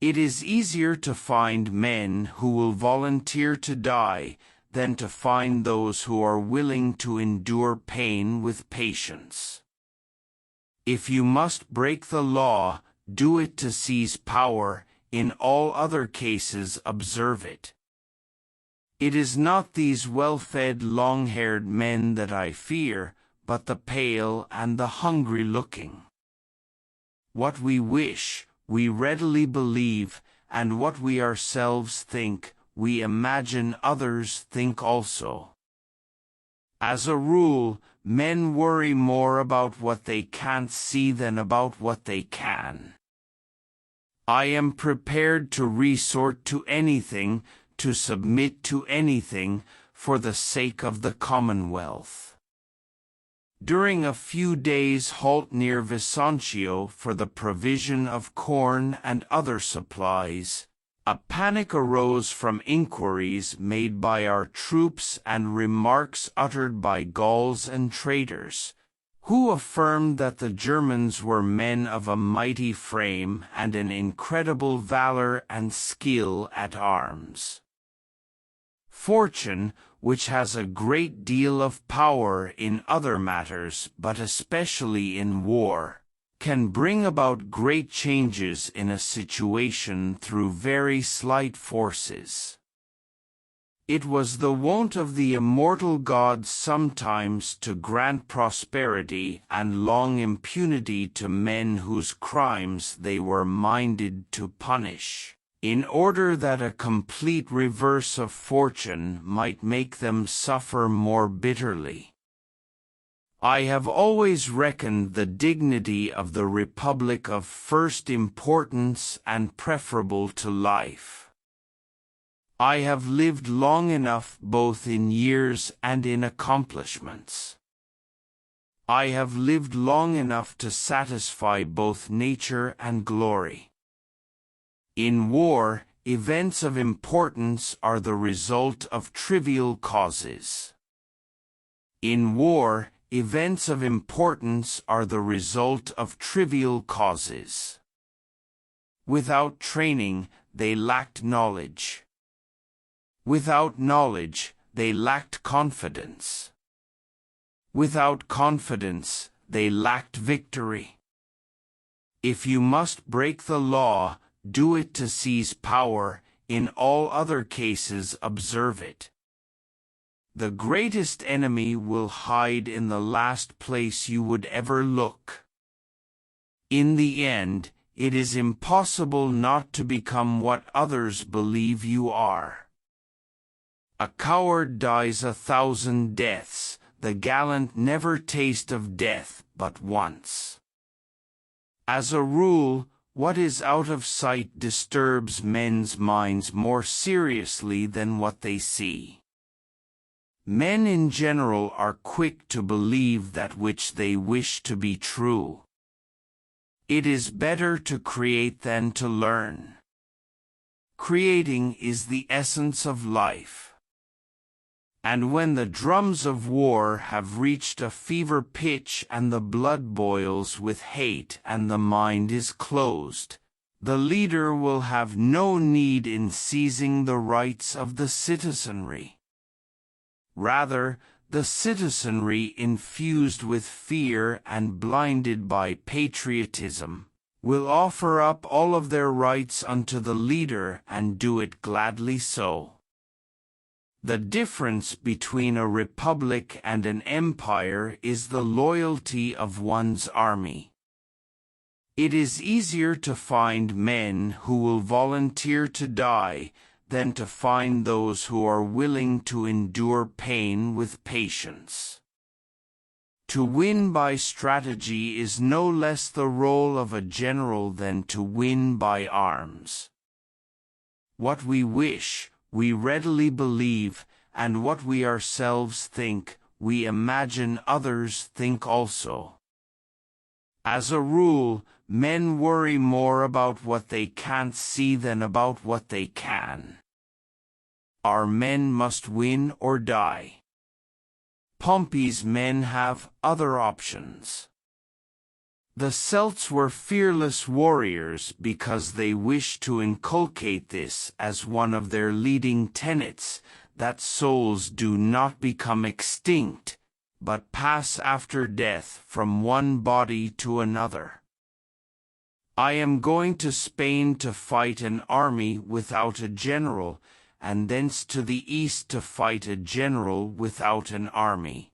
It is easier to find men who will volunteer to die than to find those who are willing to endure pain with patience. If you must break the law, do it to seize power. In all other cases, observe it. It is not these well-fed, long-haired men that I fear, but the pale and the hungry-looking. What we wish, we readily believe, and what we ourselves think, we imagine others think also. As a rule, men worry more about what they can't see than about what they can. I am prepared to resort to anything, to submit to anything, for the sake of the Commonwealth. During a few days' halt near Vicencio for the provision of corn and other supplies, a panic arose from inquiries made by our troops and remarks uttered by Gauls and traitors, who affirmed that the Germans were men of a mighty frame and an incredible valor and skill at arms. Fortune, which has a great deal of power in other matters, but especially in war, can bring about great changes in a situation through very slight forces. It was the wont of the immortal gods sometimes to grant prosperity and long impunity to men whose crimes they were minded to punish, in order that a complete reverse of fortune might make them suffer more bitterly. I have always reckoned the dignity of the Republic of first importance and preferable to life. I have lived long enough both in years and in accomplishments. I have lived long enough to satisfy both nature and glory. In war, events of importance are the result of trivial causes. In war, events of importance are the result of trivial causes. Without training, they lacked knowledge. Without knowledge, they lacked confidence. Without confidence, they lacked victory. If you must break the law, do it to seize power. In all other cases, observe it. The greatest enemy will hide in the last place you would ever look. In the end, it is impossible not to become what others believe you are. A coward dies 1,000 deaths, the gallant never taste of death but once. As a rule, what is out of sight disturbs men's minds more seriously than what they see. Men in general are quick to believe that which they wish to be true. It is better to create than to learn. Creating is the essence of life. And when the drums of war have reached a fever pitch and the blood boils with hate and the mind is closed, the leader will have no need in seizing the rights of the citizenry. Rather, the citizenry, infused with fear and blinded by patriotism, will offer up all of their rights unto the leader and do it gladly so. The difference between a republic and an empire is the loyalty of one's army. It is easier to find men who will volunteer to die than to find those who are willing to endure pain with patience. To win by strategy is no less the role of a general than to win by arms. What we wish, we readily believe, and what we ourselves think, we imagine others think also. As a rule, men worry more about what they can't see than about what they can. Our men must win or die. Pompey's men have other options. The Celts were fearless warriors because they wished to inculcate this as one of their leading tenets, that souls do not become extinct, but pass after death from one body to another. I am going to Spain to fight an army without a general, and thence to the east to fight a general without an army.